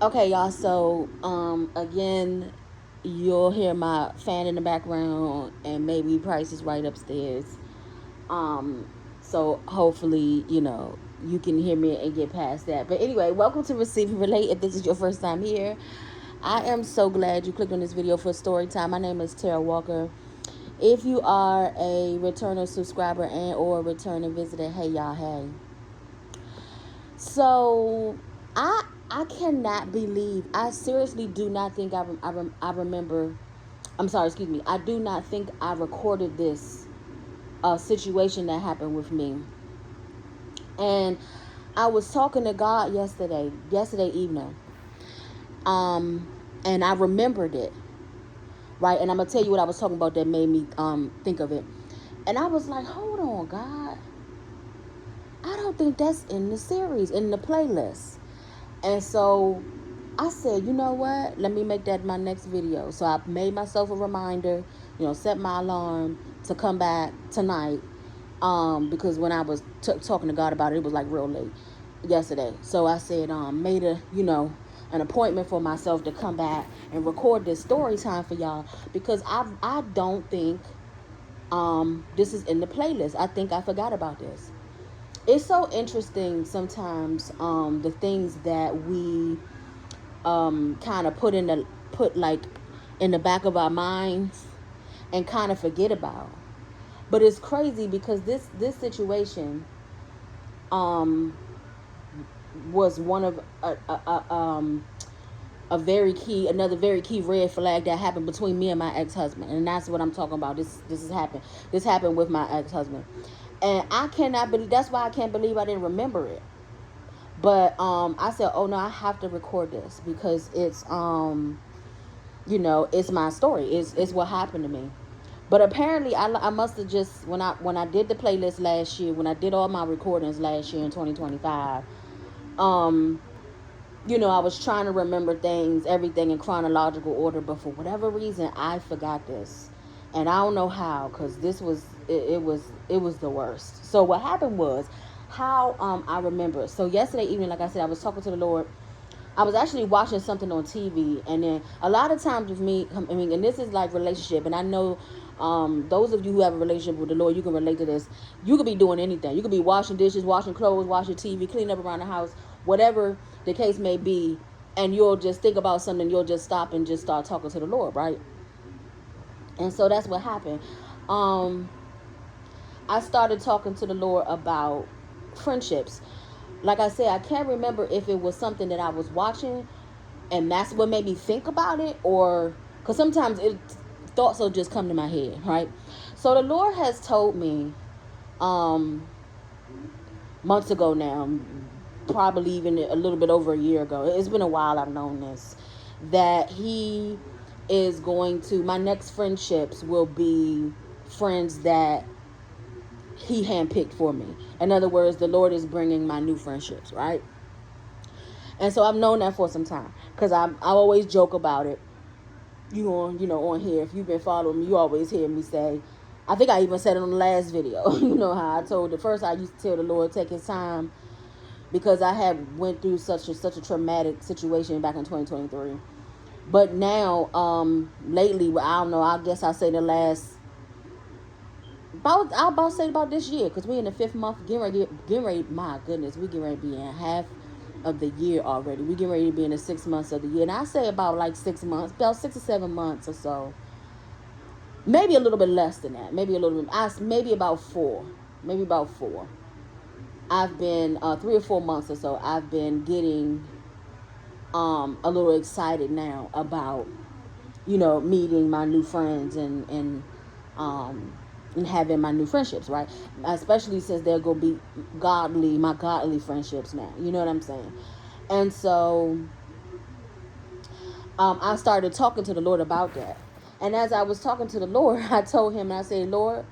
Okay, y'all. So, again, you'll hear my fan in the background, and maybe Price is right upstairs. Um, so hopefully, you can hear me and get past that. But anyway, welcome to Receive and Relate. If this is your first time here, I am so glad you clicked on this video for story time. My name is Tara Walker. If you are a returner subscriber and or returning visitor, hey y'all, hey. So I cannot believe. I seriously do not think I remember. I'm sorry, excuse me. I do not think I recorded this situation that happened with me. And I was talking to God yesterday evening. And I remembered it, right? And I'm gonna tell you what I was talking about that made me think of it. And I was like, hold on, God. I don't think that's in the series, in the playlist. And so I said, you know what? Let me make that my next video. So I made myself a reminder, set my alarm to come back tonight. Because when I was talking to God about it, it was like real late yesterday. So I said, made an appointment for myself to come back and record this story time for y'all, because I don't think this is in the playlist. I think I forgot about this. It's so interesting sometimes, the things that we kind of put like in the back of our minds and kind of forget about. But it's crazy because this situation was one of another very key red flag that happened between me and my ex-husband. And that's what I'm talking about. This happened with my ex-husband. And I cannot believe, that's why I can't believe I didn't remember it. But I said, oh no, I have to record this because it's it's my story. It's what happened to me. But apparently I must have just, when I did the playlist last year, when I did all my recordings last year in 2025, I was trying to remember everything in chronological order, but for whatever reason I forgot this. And I don't know how, because this was it was the worst. So what happened was, how I remember. So yesterday evening, like I said, I was talking to the Lord. I was actually watching something on TV, and then a lot of times with me, and this is like relationship, and I know those of you who have a relationship with the Lord, you can relate to this. You could be doing anything. You could be washing dishes, washing clothes, watching TV, cleaning up around the house, whatever the case may be, and you'll just think about something, you'll just stop and just start talking to the Lord, right? And so that's what happened. Um, I started talking to the Lord about friendships. Like I said, I can't remember if it was something that I was watching and that's what made me think about it, or because sometimes thoughts will just come to my head, right? So the Lord has told me um months ago now, probably even a little bit over a year ago, it's been a while I've known this, that he is going to, my next friendships will be friends that he handpicked for me. In other words, the Lord is bringing my new friendships, right? And so I've known that for some time, because I always joke about it. On here, if you've been following me, you always hear me say, I think I even said it on the last video. How I told the first, I used to tell the Lord take his time, because I had went through such a traumatic situation back in 2023. But now, lately, I don't know, I guess I say the last, I'll about say about this year, because we in the 5th month, getting ready, my goodness, we getting ready to be in half of the year already. We getting ready to be in the 6 months of the year. And I say about like 6 months, about 6 or 7 months or so. Maybe a little bit less than that. Maybe a little bit, maybe about 4. Maybe about 4. I've been, 3 or 4 months or so, I've been getting a little excited now about, meeting my new friends and having my new friendships, right? Especially since they're gonna be my godly friendships now. You know what I'm saying? And so I started talking to the Lord about that. And as I was talking to the Lord, I told him, and I said, Lord,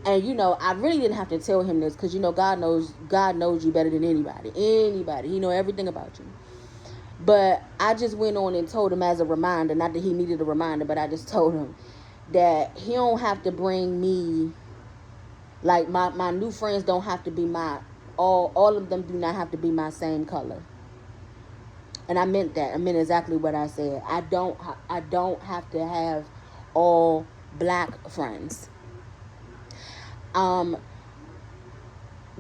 and I really didn't have to tell him this, because God knows you better than anybody. He know everything about you. But I just went on and told him as a reminder, not that he needed a reminder, but I just told him that he don't have to bring me, like, my new friends don't have to be my all of them do not have to be my same color. And I meant that. I meant exactly what I said. I don't have to have all black friends. Um,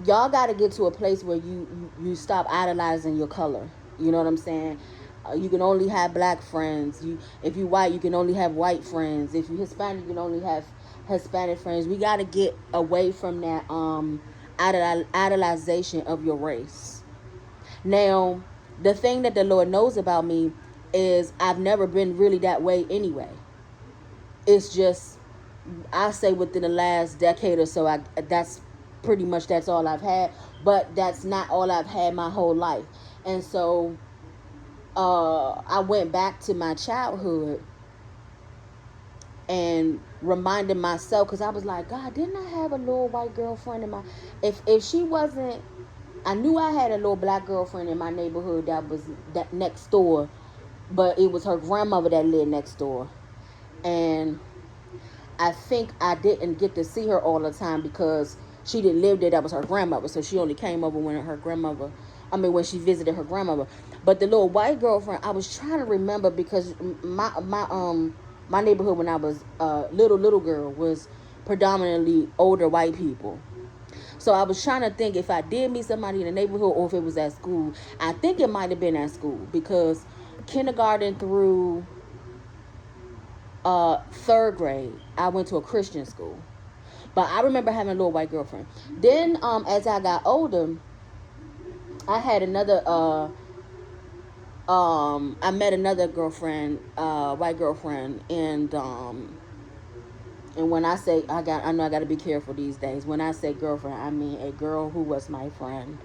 y'all got to get to a place where you stop idolizing your color. You know what I'm saying? You can only have black friends. If you white, you can only have white friends. If you Hispanic, you can only have Hispanic friends. We got to get away from that idolization of your race. Now, the thing that the Lord knows about me is I've never been really that way anyway. It's just, I say within the last decade or so, that's pretty much that's all I've had. But that's not all I've had my whole life. And so I went back to my childhood and reminded myself, because I was like, God, didn't I have a little white girlfriend in my, if she wasn't, I knew I had a little black girlfriend in my neighborhood that was that next door, but it was her grandmother that lived next door. And I think I didn't get to see her all the time because she didn't live there. That was her grandmother, so she only came over when her grandmother, when she visited her grandmother. But the little white girlfriend, I was trying to remember, because my neighborhood when I was little girl was predominantly older white people. So I was trying to think if I did meet somebody in the neighborhood or if it was at school. I think it might have been at school, because kindergarten through third grade, I went to a Christian school. But I remember having a little white girlfriend. Then as I got older, I had another I met another girlfriend, white girlfriend, and when I say I know I got to be careful these days. When I say girlfriend, I mean a girl who was my friend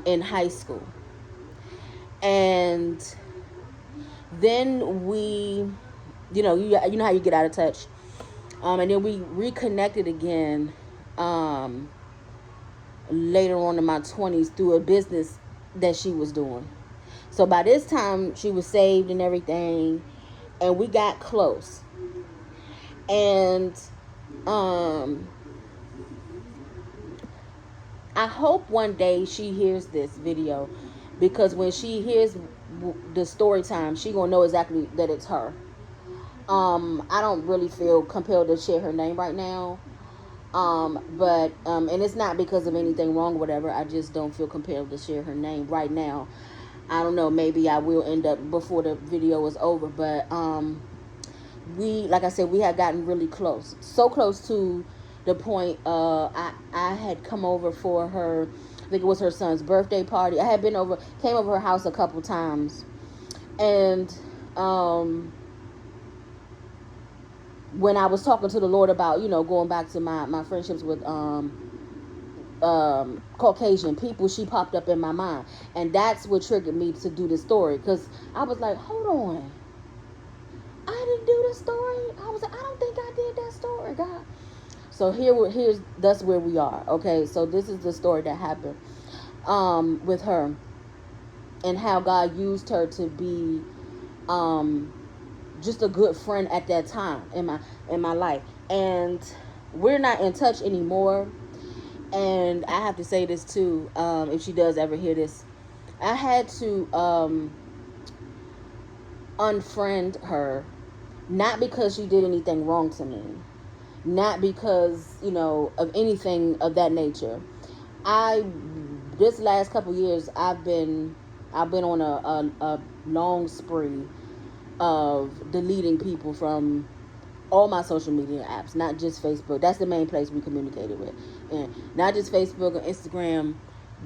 in high school. And then we, you know how you get out of touch. And then we reconnected again later on in my 20s through a business that she was doing. So by this time, she was saved and everything, and we got close. And I hope one day she hears this video, because when she hears the story time, she gonna know exactly that it's her. I don't really feel compelled to share her name right now. But and it's not because of anything wrong or whatever. I just don't feel compelled to share her name right now. I don't know. Maybe I will end up before the video is over. But like I said, we had gotten really close, so close to the point. I had come over for her. I think it was her son's birthday party. I had came over her house a couple times, and when I was talking to the Lord about, going back to my friendships with Caucasian people, she popped up in my mind. And that's what triggered me to do this story. Because I was like, hold on. I didn't do this story. I was like, I don't think I did that story, God. So that's where we are. Okay, so this is the story that happened with her. And how God used her to be just a good friend at that time in my life. And we're not in touch anymore. And I have to say this too, if she does ever hear this, I had to unfriend her, not because she did anything wrong to me, not because of anything of that nature. This last couple years, I've been on a long spree of deleting people from all my social media apps, not just Facebook. That's the main place we communicated with, and not just Facebook or Instagram,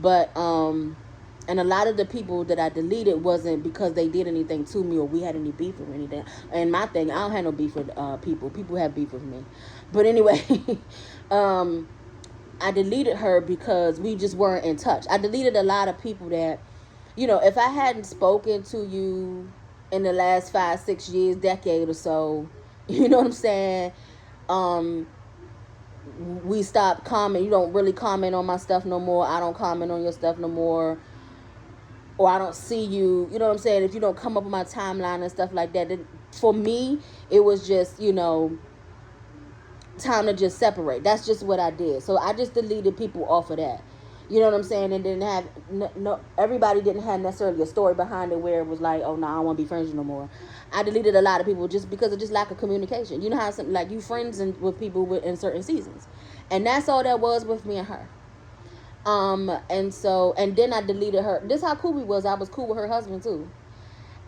but and a lot of the people that I deleted wasn't because they did anything to me or we had any beef or anything. And my thing, I don't have no beef with people. People have beef with me, but anyway, I deleted her because we just weren't in touch. I deleted a lot of people that, if I hadn't spoken to you in the last 5-6 years, decade or so, you know what I'm saying? We stopped comment. You don't really comment on my stuff no more. I don't comment on your stuff no more. Or I don't see you. You know what I'm saying? If you don't come up on my timeline and stuff like that, for me, it was just, time to just separate. That's just what I did. So I just deleted people off of that. You know what I'm saying? And didn't have no everybody didn't have necessarily a story behind it where it was like, oh no, I don't want to be friends with you no more. I deleted a lot of people just because of just lack of communication. You know how some, like you friends with people in certain seasons, and that's all that was with me and her. And so and then I deleted her. This how cool we was. I was cool with her husband too,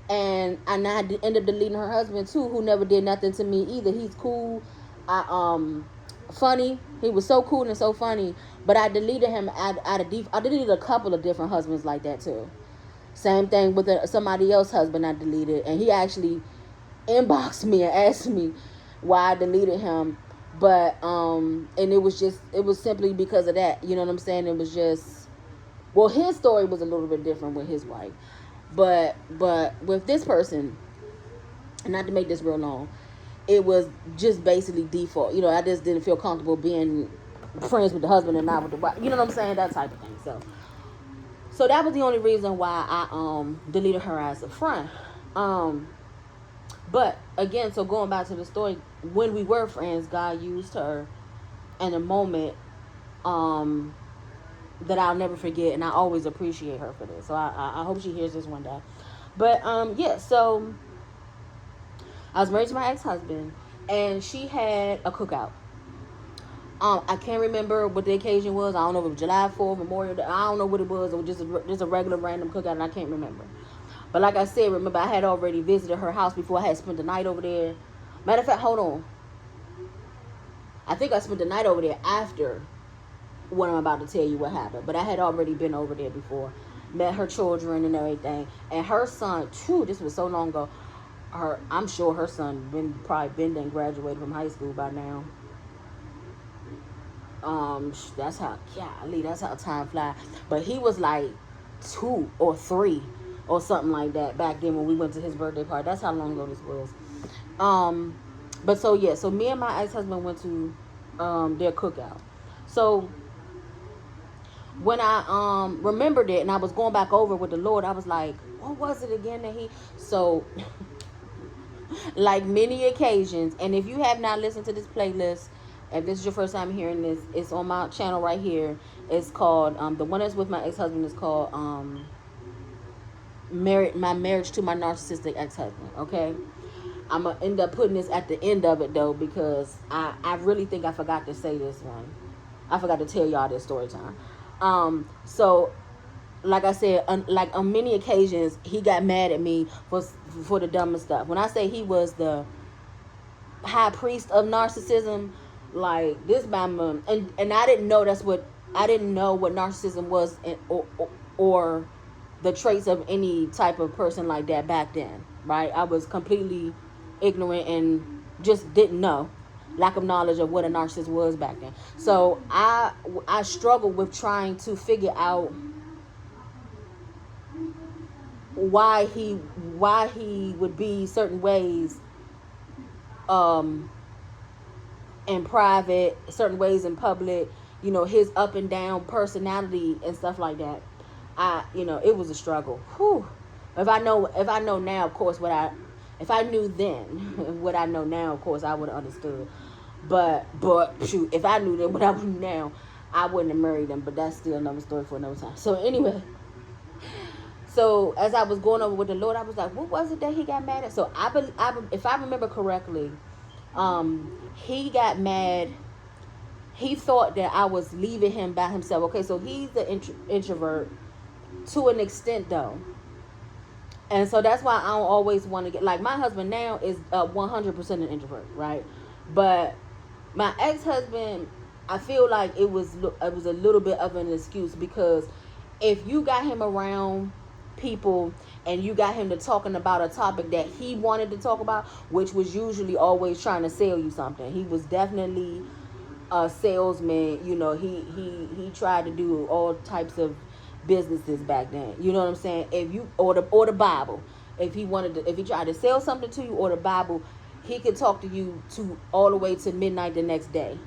and I ended up deleting her husband too, who never did nothing to me either. He's cool. Funny. He was so cool and so funny. But I deleted him out of deep. I deleted a couple of different husbands like that too. Same thing with somebody else's husband I deleted, and he actually inboxed me and asked me why I deleted him. But and it was simply because of that. You know what I'm saying? It was just, well, his story was a little bit different with his wife, but with this person, and not to make this real long, it was just basically default. You know, I just didn't feel comfortable being friends with the husband and not with the wife. You know what I'm saying? That type of thing. So that was the only reason why I deleted her as a friend. But again, so going back to the story, when we were friends, God used her in a moment that I'll never forget, and I always appreciate her for this. So I hope she hears this one day. But yeah, so I was married to my ex-husband, and she had a cookout. I can't remember what the occasion was. I don't know if it was July 4th, Memorial Day. I don't know what it was. It was just a regular random cookout, and I can't remember. But like I said, remember, I had already visited her house before. I had spent the night over there. Matter of fact, hold on. I think I spent the night over there after what I'm about to tell you what happened. But I had already been over there before. Met her children and everything. And her son, too, this was so long ago. I'm sure her son probably been then graduated from high school by now. That's how time flies. But he was like 2 or 3 or something like that back then when we went to his birthday party. That's how long ago this was. But so yeah, so me and my ex-husband went to their cookout. So when I remembered it and I was going back over with the Lord, I was like, what was it again that he so like many occasions, and if you have not listened to this playlist, if this is your first time hearing this, it's on my channel right here. It's called the one that's with my ex-husband is called my marriage to my narcissistic ex-husband. Okay, I'm gonna end up putting this at the end of it though, because I really think I forgot to say this one. I forgot to tell y'all this story time. So like I said, like on many occasions, he got mad at me for the dumbest stuff. When I say he was the high priest of narcissism, like this mama, and I didn't know I didn't know what narcissism was, or the traits of any type of person like that back then, right? I was completely ignorant and just didn't know, lack of knowledge of what a narcissist was back then. So I struggled with trying to figure out why he would be certain ways in private, certain ways in public, you know, his up and down personality and stuff like that. It was a struggle. Whew. If I know now, of course, if I knew then what I know now, of course, I would have understood. But shoot, if I knew then what I knew now, I wouldn't have married him. But that's still another story for another time. So anyway, so as I was going over with the Lord, I was like, what was it that he got mad at? So if I remember correctly, he got mad. He thought that I was leaving him by himself. Okay, so he's the introvert to an extent, though. And so that's why I don't always want to get, like, my husband now is 100% an introvert, right? But my ex-husband, I feel like it was a little bit of an excuse, because if you got him around people and you got him to talking about a topic that he wanted to talk about, which was usually always trying to sell you something. He was definitely a salesman. You know, he tried to do all types of businesses back then. You know what I'm saying? If you or the Bible, if he tried to sell something to you, or the Bible, he could talk to you to all the way to midnight the next day.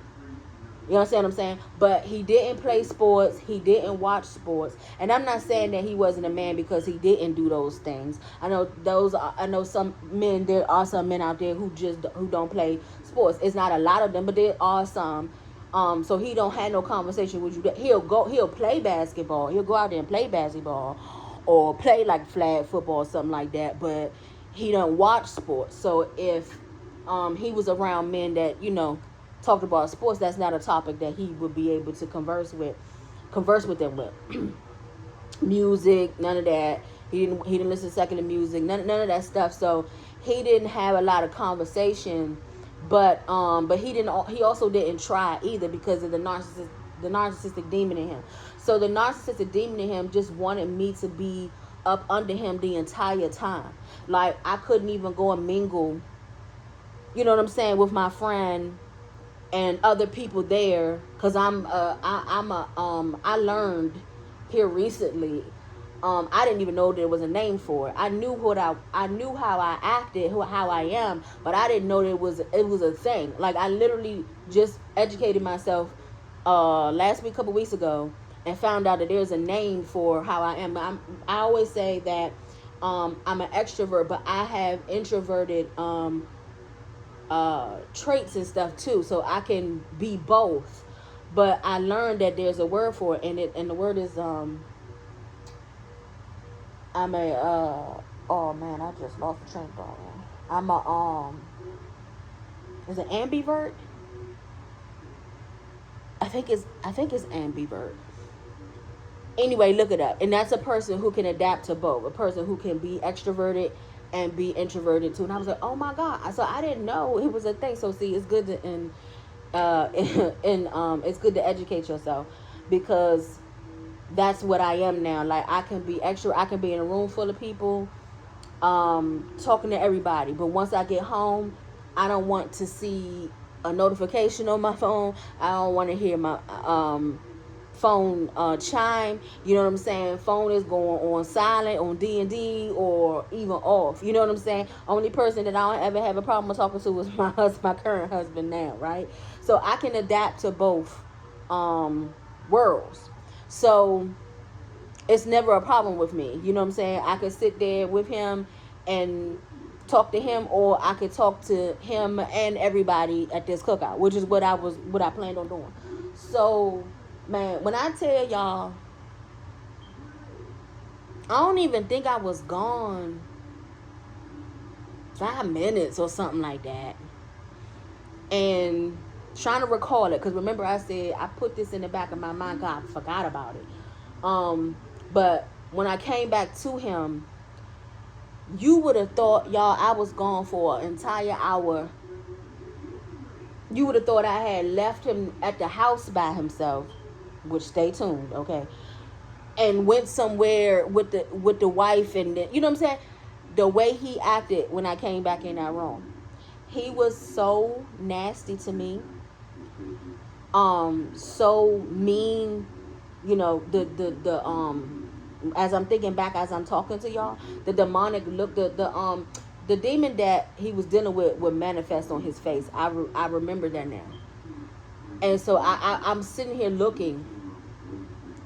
You understand what I'm saying? But he didn't play sports. He didn't watch sports. And I'm not saying that he wasn't a man because he didn't do those things. I know some men, there are some men out there who don't play sports. It's not a lot of them, but there are some. So he don't have no conversation with you. He'll play basketball. He'll go out there and play basketball, or play like flag football or something like that. But he don't watch sports. So if he was around men that talked about sports, that's not a topic that he would be able to converse with them with. Music, none of that. He didn't listen to secular music, none of that stuff. So he didn't have a lot of conversation, but he also didn't try either, because of the narcissistic demon in him. So the narcissistic demon in him just wanted me to be up under him the entire time. Like, I couldn't even go and mingle, you know what I'm saying, with my friend and other people there, because I learned here recently. I didn't even know there was a name for it. I knew how I acted, how I am, but I didn't know it was a thing. Like, I literally just educated myself last week, a couple weeks ago, and found out that there's a name for how I am. I always say that I'm an extrovert, but I have introverted traits and stuff too, so I can be both. But I learned that there's a word for it, and the word is I'm a oh man, I just lost the train of thought. I'm a is it ambivert? I think it's ambivert. Anyway, look it up. And that's a person who can adapt to both. A person who can be extroverted and be introverted too. And I was like, oh my God. So I didn't know it was a thing. So see, it's good to it's good to educate yourself, because that's what I am now. Like, I can be extra. I can be in a room full of people, talking to everybody. But once I get home, I don't want to see a notification on my phone. I don't want to hear my phone chime. You know what I'm saying? Phone is going on silent, on D&D, or even off. You know what I'm saying? Only person that I don't ever have a problem with talking to is my current husband now, right? So I can adapt to both worlds. So it's never a problem with me. You know what I'm saying? I could sit there with him and talk to him, or I could talk to him and everybody at this cookout, which is what I planned on doing. So, man, when I tell y'all, I don't even think I was gone 5 minutes or something like that. And trying to recall it, because remember I said I put this in the back of my mind, God, I forgot about it. But when I came back to him, you would have thought, y'all, I was gone for an entire hour. You would have thought I had left him at the house by himself, which, stay tuned, okay, and went somewhere with the wife, and you know what I'm saying? The way he acted when I came back in that room, he was so nasty to me, so mean. You know, the as I'm thinking back, as I'm talking to y'all, the demonic look, the demon that he was dealing with would manifest on his face. I remember that now. And so I'm sitting here looking,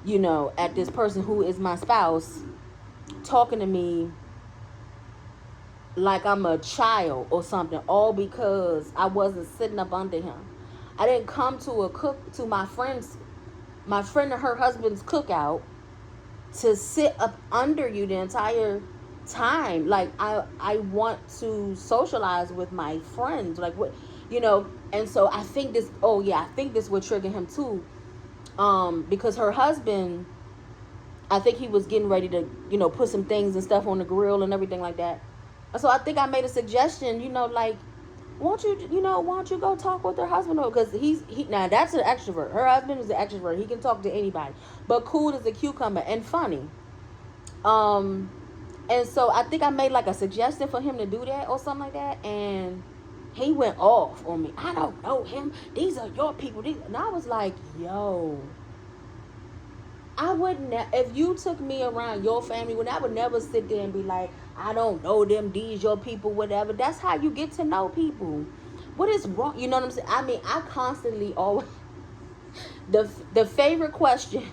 you know, at this person who is my spouse, talking to me like I'm a child or something, all because I wasn't sitting up under him. I didn't come to my friend and her husband's cookout to sit up under you the entire time. Like, I want to socialize with my friends, like, what, you know. And so I think this would trigger him too, because her husband, I think he was getting ready to, you know, put some things and stuff on the grill and everything like that. So I think I made a suggestion, you know, like, won't you go talk with her husband? Because now that's an extrovert. Her husband is an extrovert. He can talk to anybody, but cool as a cucumber and funny. And so I think I made like a suggestion for him to do that or something like that, and he went off on me. I don't know him. These are your people. And I was like, yo, I wouldn't. If you took me around your family, I would never sit there and be like, I don't know them. These your people, whatever. That's how you get to know people. What is wrong? You know what I'm saying? I mean, I constantly always the favorite question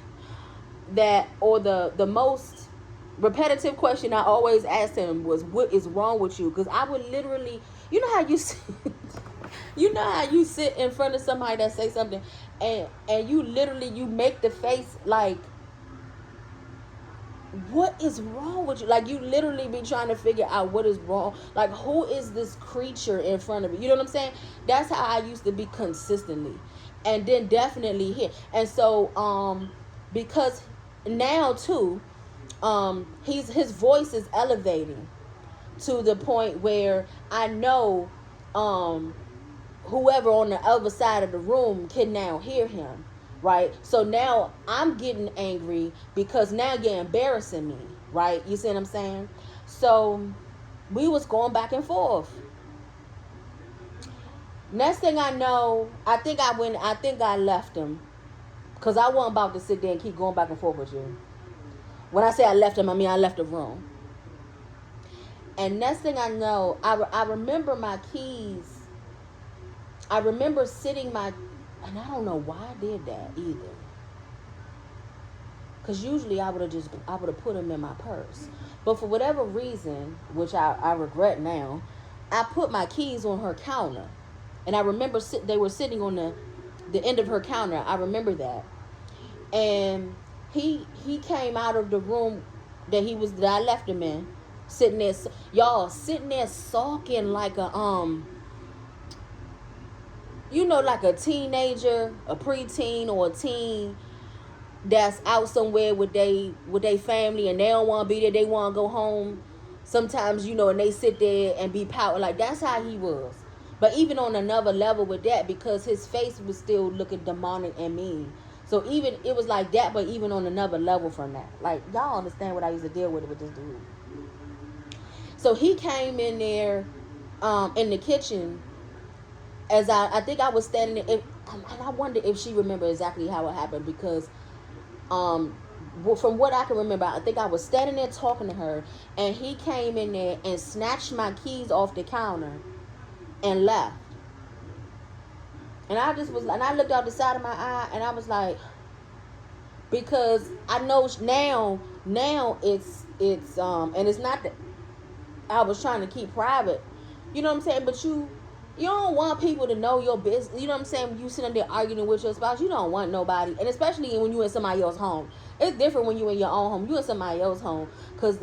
that, or the most repetitive question I always asked him was, what is wrong with you? Because I would literally, you know how you see, You know how you sit in front of somebody that say something, and you literally you make the face like, what is wrong with you? Like, you literally be trying to figure out what is wrong. Like, who is this creature in front of you? You know what I'm saying? That's how I used to be consistently. And then definitely here. And so, because now too, his voice is elevating to the point where I know, um, whoever on the other side of the room can now hear him, right? So now I'm getting angry because now you're embarrassing me, right? You see what I'm saying? So we was going back and forth. Next thing I know, I think I left him because I wasn't about to sit there and keep going back and forth with you. When I say I left him, I mean I left the room. And next thing I know, I remember my keys. I remember sitting my, and I don't know why I did that either. Because usually I would have put them in my purse. But for whatever reason, which I regret now, I put my keys on her counter. And I remember they were sitting on the end of her counter. I remember that. And he came out of the room that I left him in, sitting there, y'all, sitting there sulking like a, like a teenager, a preteen, or a teen that's out somewhere with they family and they don't want to be there, they want to go home sometimes, and they sit there and be pouting. Like, that's how he was. But even on another level with that, because his face was still looking demonic and mean. So even it was like that, but even on another level from that. Like, y'all understand what I used to deal with this dude. So he came in there, in the kitchen, as I think I was standing there, and I wonder if she remembered exactly how it happened, because from what I can remember, I think I was standing there talking to her, and he came in there and snatched my keys off the counter and left. And I just was, and I looked out the side of my eye, and I was like, because I know now it's and it's not that I was trying to keep private, you know what I'm saying, but you don't want people to know your business. You know what I'm saying? When you sitting there arguing with your spouse, you don't want nobody. And especially when you in somebody else's home. It's different when you in your own home. You in somebody else's home. Because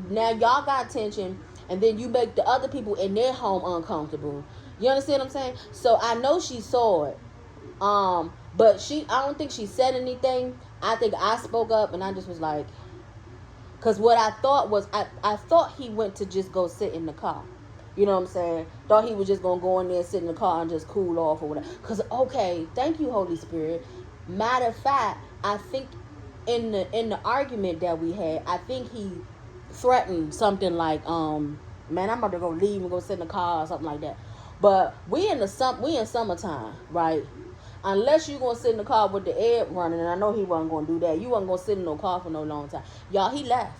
now y'all got tension. And then you make the other people in their home uncomfortable. You understand what I'm saying? So I know she saw it. But I don't think she said anything. I think I spoke up and I just was like, because what I thought was, I thought he went to just go sit in the car. You know what I'm saying? Thought he was just going to go in there, sit in the car, and just cool off or whatever. Because, okay, thank you, Holy Spirit. Matter of fact, I think in the argument that we had, I think he threatened something like, man, I'm about to go leave and go sit in the car or something like that. But we in summertime, right? Unless you going to sit in the car with the air running, and I know he wasn't going to do that. You wasn't going to sit in no car for no long time. Y'all, he left.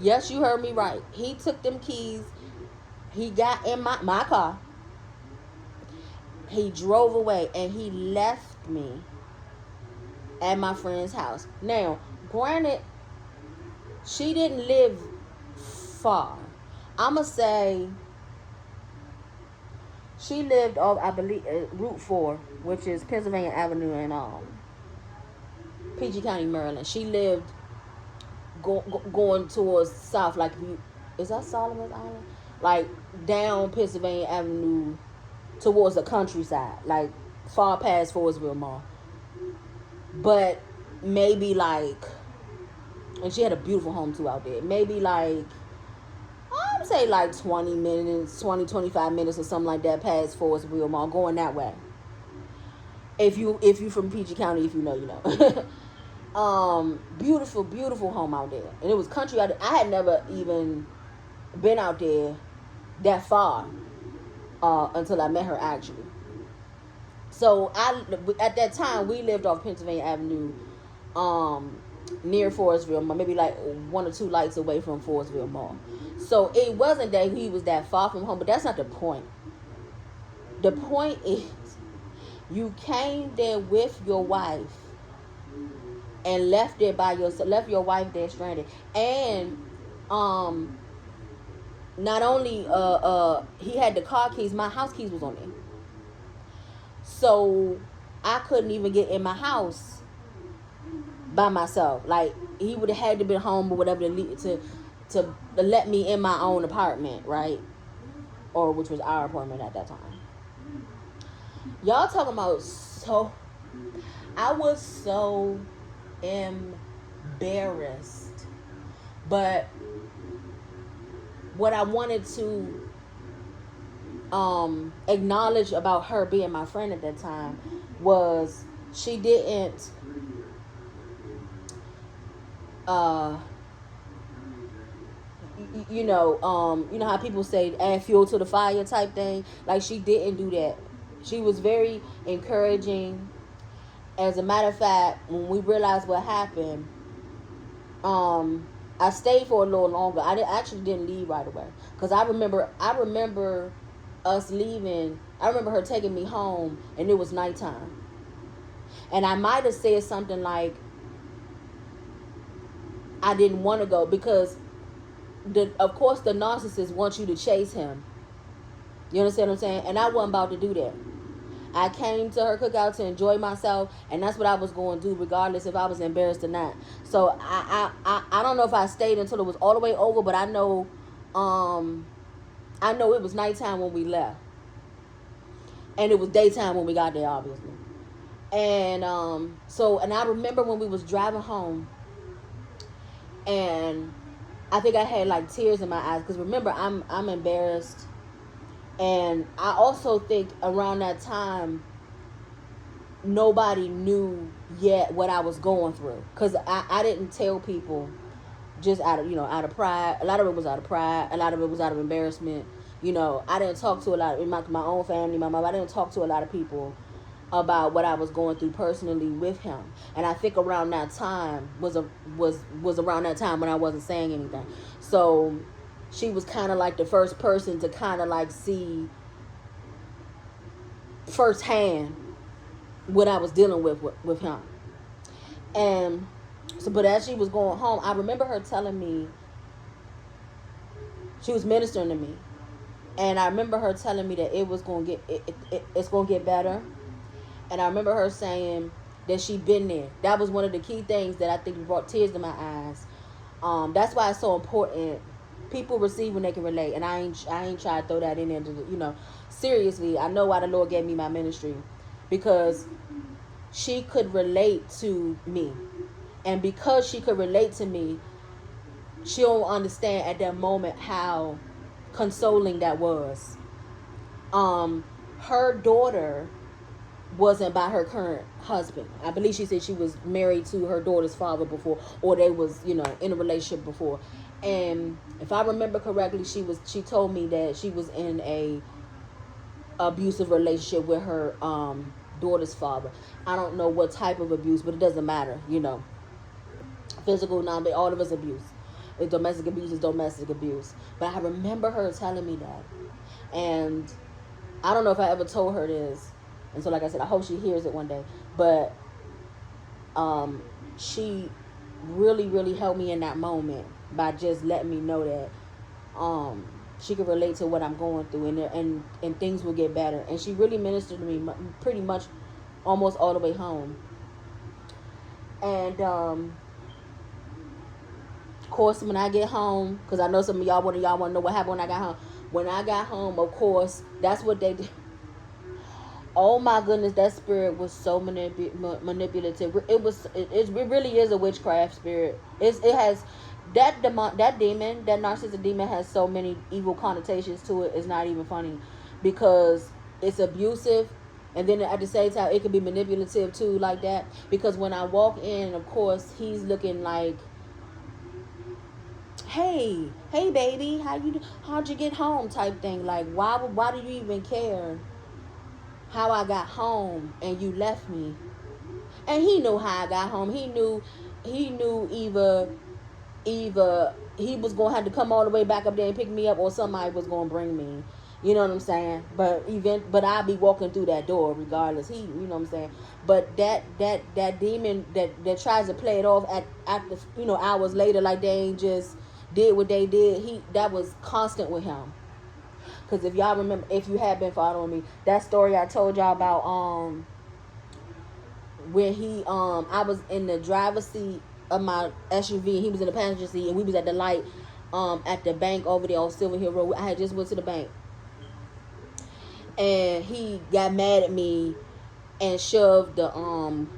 Yes, you heard me right. He took them keys. He got in my car. He drove away and he left me at my friend's house. Now, granted, she didn't live far. I'ma say she lived off, I believe, Route 4, which is Pennsylvania Avenue in PG County, Maryland. She lived going towards south, like, is that Solomon's Island? Like down Pennsylvania Avenue towards the countryside, like far past Forestville Mall. But maybe like, and she had a beautiful home too out there. Maybe like, I'd say like 20 minutes, 25 minutes or something like that past Forestville Mall, going that way. If you from PG County, if you know, you know. Beautiful home out there, and it was country out there. I had never even been out there that far until I met her, actually. So at that time we lived off Pennsylvania Avenue, near Forestville Mall, maybe like 1 or 2 lights away from Forestville Mall. So it wasn't that he was that far from home, but that's not the point. The point is, you came there with your wife and left there by yourself, left your wife there stranded. And not only he had the car keys, my house keys was on there. So I couldn't even get in my house by myself. Like he would have had to be home or whatever to let me in my own apartment, right? Or which was our apartment at that time. Y'all talking about so I was so embarrassed. But what I wanted to acknowledge about her being my friend at that time was she didn't uh you know how people say add fuel to the fire type thing. Like she didn't do that. She was very encouraging. As a matter of fact, when we realized what happened, I stayed for a little longer. Actually didn't leave right away because I remember us leaving. I remember her taking me home, and it was nighttime. And I might have said something like I didn't want to go because of course the narcissist wants you to chase him. You understand what I'm saying? And I wasn't about to do that. I came to her cookout to enjoy myself, and that's what I was going to do, regardless if I was embarrassed or not. So I don't know if I stayed until it was all the way over, but I know it was nighttime when we left, and it was daytime when we got there, obviously. And and I remember when we was driving home, and I think I had like tears in my eyes because remember I'm embarrassed, and I also think around that time nobody knew yet what I was going through because I didn't tell people just out of pride. A lot of it was out of pride. A lot of it was out of embarrassment. I didn't talk to a lot of my own family, my mom. I didn't talk to a lot of people about what I was going through personally with him. And I think around that time was around that time when I wasn't saying anything. So she was kind of like the first person to kind of like see firsthand what I was dealing with him. And so, but as she was going home, I remember her telling me, she was ministering to me, and I remember her telling me that it was gonna it's gonna get better. And I remember her saying that she'd been there. That was one of the key things that I think brought tears to my eyes. That's why it's so important. People receive when they can relate, and I ain't try to throw that in there. Seriously, I know why the Lord gave me my ministry, because she could relate to me, and because she could relate to me, she'll understand at that moment how consoling that was. Her daughter wasn't by her current husband. I believe she said she was married to her daughter's father before, or they was in a relationship before. And if I remember correctly, she told me that she was in a abusive relationship with her daughter's father. I don't know what type of abuse, but it doesn't matter. Physical, non, all of us abuse. If domestic abuse is domestic abuse. But I remember her telling me that, and I don't know if I ever told her this. And so, like I said, I hope she hears it one day. But she really, really helped me in that moment by just letting me know that she could relate to what I'm going through, and things will get better. And she really ministered to me pretty much almost all the way home. And of course, when I get home, because I know some of y'all want to know what happened when I got home. When I got home, of course, that's what they did. Oh my goodness, that spirit was so manipulative. It really is a witchcraft spirit. It has that demon, that narcissistic demon has so many evil connotations to it. It's not even funny, because it's abusive, and then at the same time it can be manipulative too, like that. Because when I walk in, of course, he's looking like, hey baby, how'd you get home type thing. Like, why do you even care how I got home and you left me? And he knew how I got home. He knew either he was gonna have to come all the way back up there and pick me up, or somebody was gonna bring me. You know what I'm saying? But I'll be walking through that door regardless. You know what I'm saying? But that demon that tries to play it off at the hours later, like they ain't just did what they did, that was constant with him. Because if y'all remember, if you have been following me, that story I told y'all about, when I was in the driver's seat of my SUV and he was in the passenger seat, and we was at the light at the bank over there on Silver Hill Road. I had just went to the bank, and he got mad at me and shoved the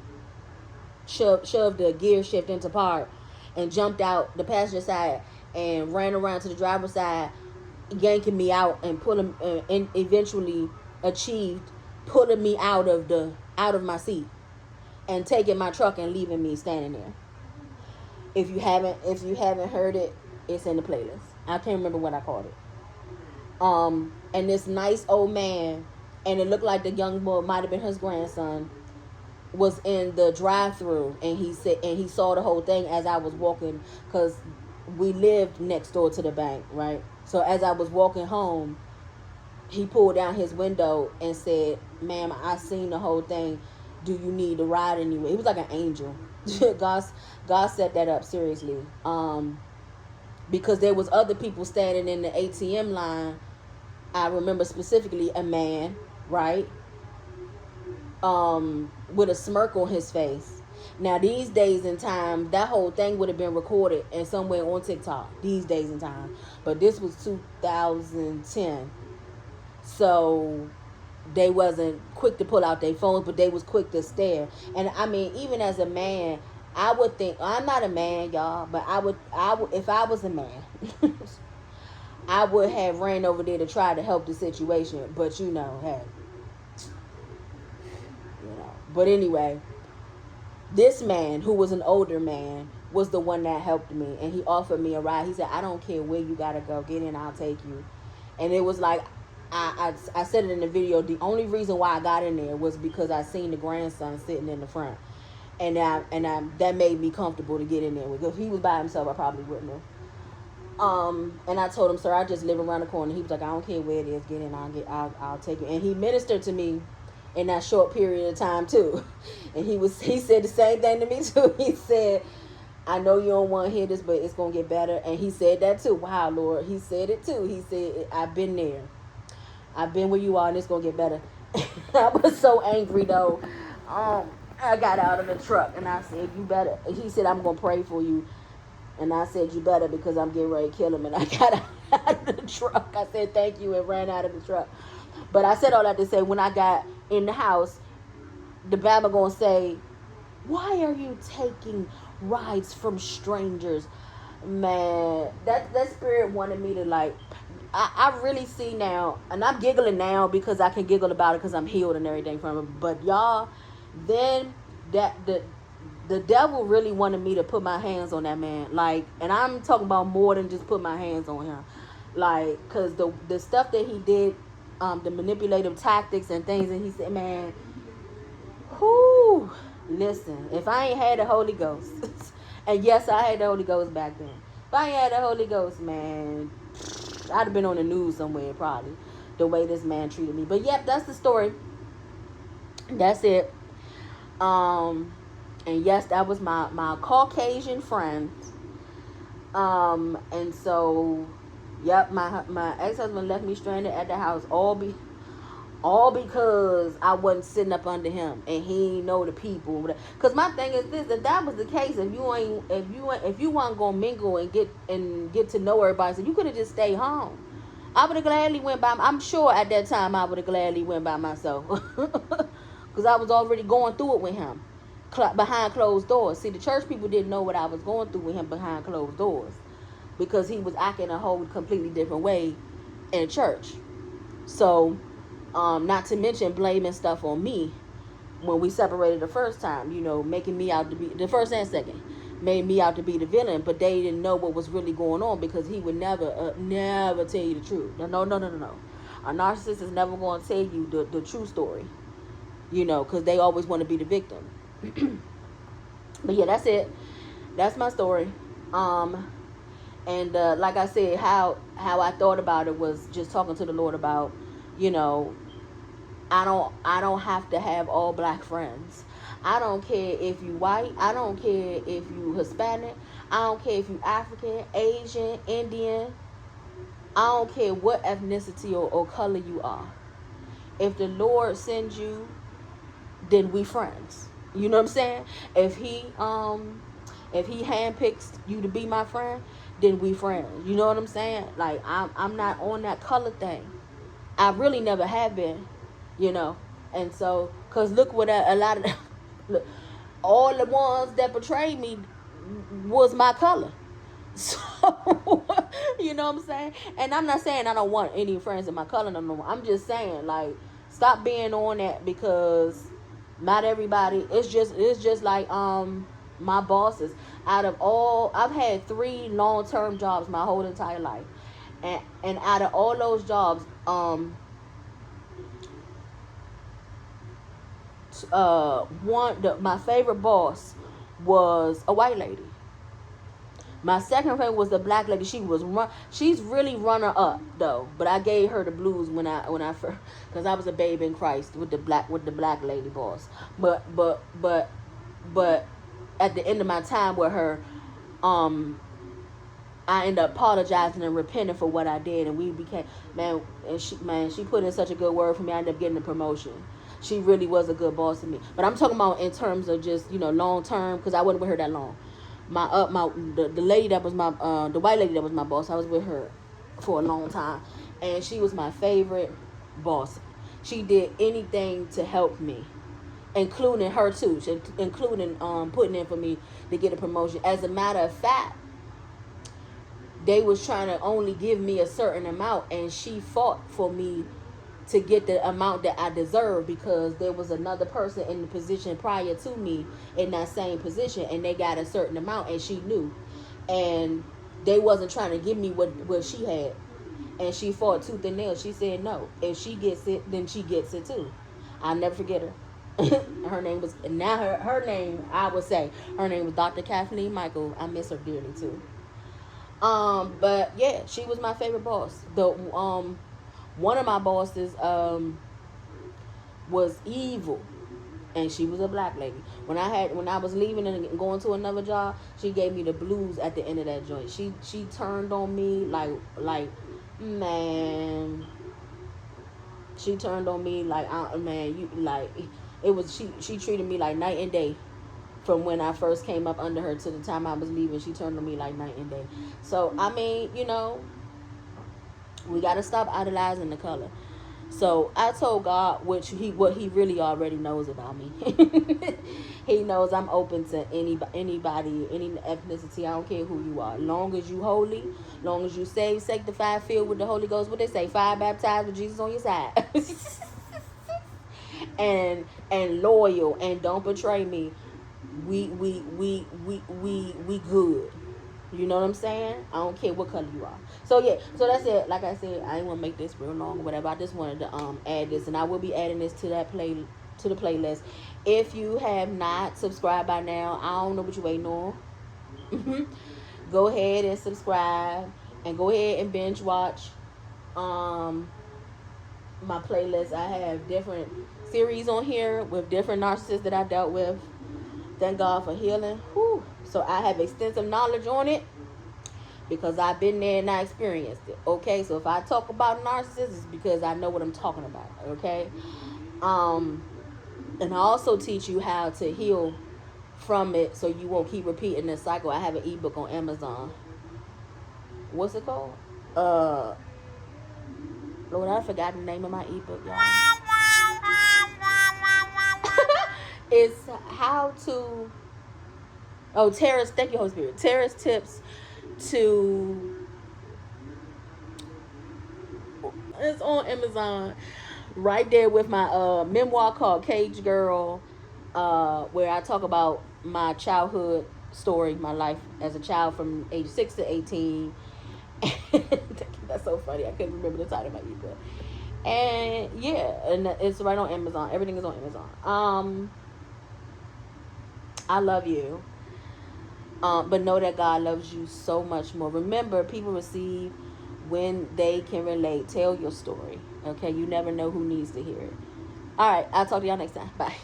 gear shift into park and jumped out the passenger side and ran around to the driver's side, yanking me out and pulling and eventually achieved pulling me out of my seat and taking my truck and leaving me standing there. If you haven't heard it, it's in the playlist. I can't remember what I called it. And this nice old man, and it looked like the young boy might have been his grandson, was in the drive-through, and he saw the whole thing as I was walking, because we lived next door to the bank, right? So as I was walking home, he pulled down his window and said, "Ma'am, I seen the whole thing. Do you need a ride anyway?" He was like an angel. God set that up, seriously. Because there was other people standing in the ATM line. I remember specifically a man, right? With a smirk on his face. Now, these days and time, that whole thing would have been recorded and somewhere on TikTok. These days and time, but this was 2010, so they wasn't quick to pull out their phones, but they was quick to stare. And I mean, even as a man, I would think, I'm not a man, y'all, but I would if I was a man, I would have ran over there to try to help the situation. But hey, But anyway, this man, who was an older man, was the one that helped me, and he offered me a ride. He said, "I don't care where you gotta go, get in, I'll take you." And it was like, I said it in the video, the only reason why I got in there was because I seen the grandson sitting in the front, and that made me comfortable to get in there. If he was by himself, I probably wouldn't have. And I told him, "Sir, I just live around the corner." He was like, "I don't care where it is, get in, I'll take you." And he ministered to me in that short period of time too. And he said the same thing to me too. He said, "I know you don't want to hear this, but it's gonna get better." And he said that too. Wow, Lord, he said it too. He said, "I've been there. I've been where you are, and it's gonna get better." I was so angry though. I got out of the truck and I said, "You better." He said, "I'm gonna pray for you." And I said, "You better, because I'm getting ready to kill him." And I got out of the truck. I said, "Thank you," and ran out of the truck. But I said all that to say, when I got in the house, the Bama gonna say, "Why are you taking rides from strangers?" Man, that spirit wanted me to, like, I really see now, and I'm giggling now because I can giggle about it because I'm healed and everything from it. But y'all, then that the devil really wanted me to put my hands on that man, like, and I'm talking about more than just put my hands on him, like, because the stuff that he did, the manipulative tactics and things, and he said, man, whoo, listen, if I ain't had the Holy Ghost, and yes, I had the Holy Ghost back then. If I ain't had the Holy Ghost, man, I'd have been on the news somewhere probably, the way this man treated me. But yep, that's the story. That's it. And yes, that was my Caucasian friend. And so, yep, my ex-husband left me stranded at the house, all because I wasn't sitting up under him, and he ain't know the people. Cause my thing is this: if that was the case, if you weren't gonna mingle and get to know everybody, so you could have just stayed home. I would have gladly went by. I'm sure at that time I would have gladly went by myself, cause I was already going through it with him behind closed doors. See, the church people didn't know what I was going through with him behind closed doors, because he was acting a whole completely different way in church. So, not to mention blaming stuff on me when we separated the first time, making me out to be the first and second, made me out to be the villain, but they didn't know what was really going on, because he would never tell you the truth. No. A narcissist is never going to tell you the true story, because they always want to be the victim. But yeah, that's it. That's my story. And like I said, how I thought about it was just talking to the Lord about, I don't have to have all black friends. I don't care if you white. I don't care if you Hispanic. I don't care if you African, Asian, Indian. I don't care what ethnicity or color you are. If the Lord sends you, then we friends. You know what I'm saying? If he handpicks you to be my friend, then we friends. You know what I'm saying? Like I'm not on that color thing. I really never have been, you know. And so, cause look what a lot of look, all the ones that betrayed me was my color. So you know what I'm saying? And I'm not saying I don't want any friends in my color no more. I'm just saying, like, stop being on that, because not everybody, it's just like my bosses. Out of all, I've had 3 long-term jobs my whole entire life. And out of all those jobs, my favorite boss was a white lady. My second favorite was the black lady. She's really runner up though, but I gave her the blues when I first, because I was a babe in Christ with the black lady boss. But at the end of my time with her, um, I ended up apologizing and repenting for what I did, and we became, she put in such a good word for me. I ended up getting a promotion. She really was a good boss to me. But I'm talking about in terms of just, long term, because I wasn't with her that long. The lady that was the white lady that was my boss, I was with her for a long time, and she was my favorite boss. She did anything to help me, including her too, including putting in for me to get a promotion. As a matter of fact, they was trying to only give me a certain amount, and she fought for me to get the amount that I deserve, because there was another person in the position prior to me in that same position, and they got a certain amount, and she knew, and they wasn't trying to give me what she had, and she fought tooth and nail. She said no, if she gets it, then she gets it too. I'll never forget her. Her name was, now her name, I would say her name was Dr. Kathleen Michael. I miss her dearly too. But yeah, she was my favorite boss. One of my bosses was evil, and she was a black lady. When I was leaving and going to another job, she gave me the blues at the end of that joint. She turned on me like man. She turned on me like, man, you like, it was, she treated me like night and day. From when I first came up under her to the time I was leaving, she turned on me like night and day. So I mean, we gotta stop idolizing the color. So I told God what he really already knows about me. He knows I'm open to anybody, any ethnicity. I don't care who you are. Long as you holy, long as you saved, sanctified, filled with the Holy Ghost. What they say, fire baptized with Jesus on your side. and loyal, and don't betray me. We good. You know what I'm saying? I don't care what color you are. So yeah, so that's it. Like I said, I ain't want to make this real long or whatever. I just wanted to add this, and I will be adding this to the playlist. If you have not subscribed by now, I don't know what you're waiting on. Go ahead and subscribe, and go ahead and binge watch my playlist. I have different series on here with different narcissists that I dealt with. Thank God for healing. Whew. So I have extensive knowledge on it, because I've been there and I experienced it. Okay, so if I talk about narcissists, it's because I know what I'm talking about. Okay, and I also teach you how to heal from it, so you won't keep repeating the cycle. I have an ebook on Amazon. What's it called? Lord, I forgot the name of my ebook, y'all. It's how to. Oh, Tara's. Thank you, Holy Spirit. Tara's tips to. It's on Amazon, right there with my memoir called Cage Girl, where I talk about my childhood story, my life as a child from age 6 to 18. That's so funny. I couldn't remember the title of my ebook. And yeah, and it's right on Amazon. Everything is on Amazon. I love you. But know that God loves you so much more. Remember, people receive when they can relate. Tell your story. Okay? You never know who needs to hear it. All right. I'll talk to y'all next time. Bye.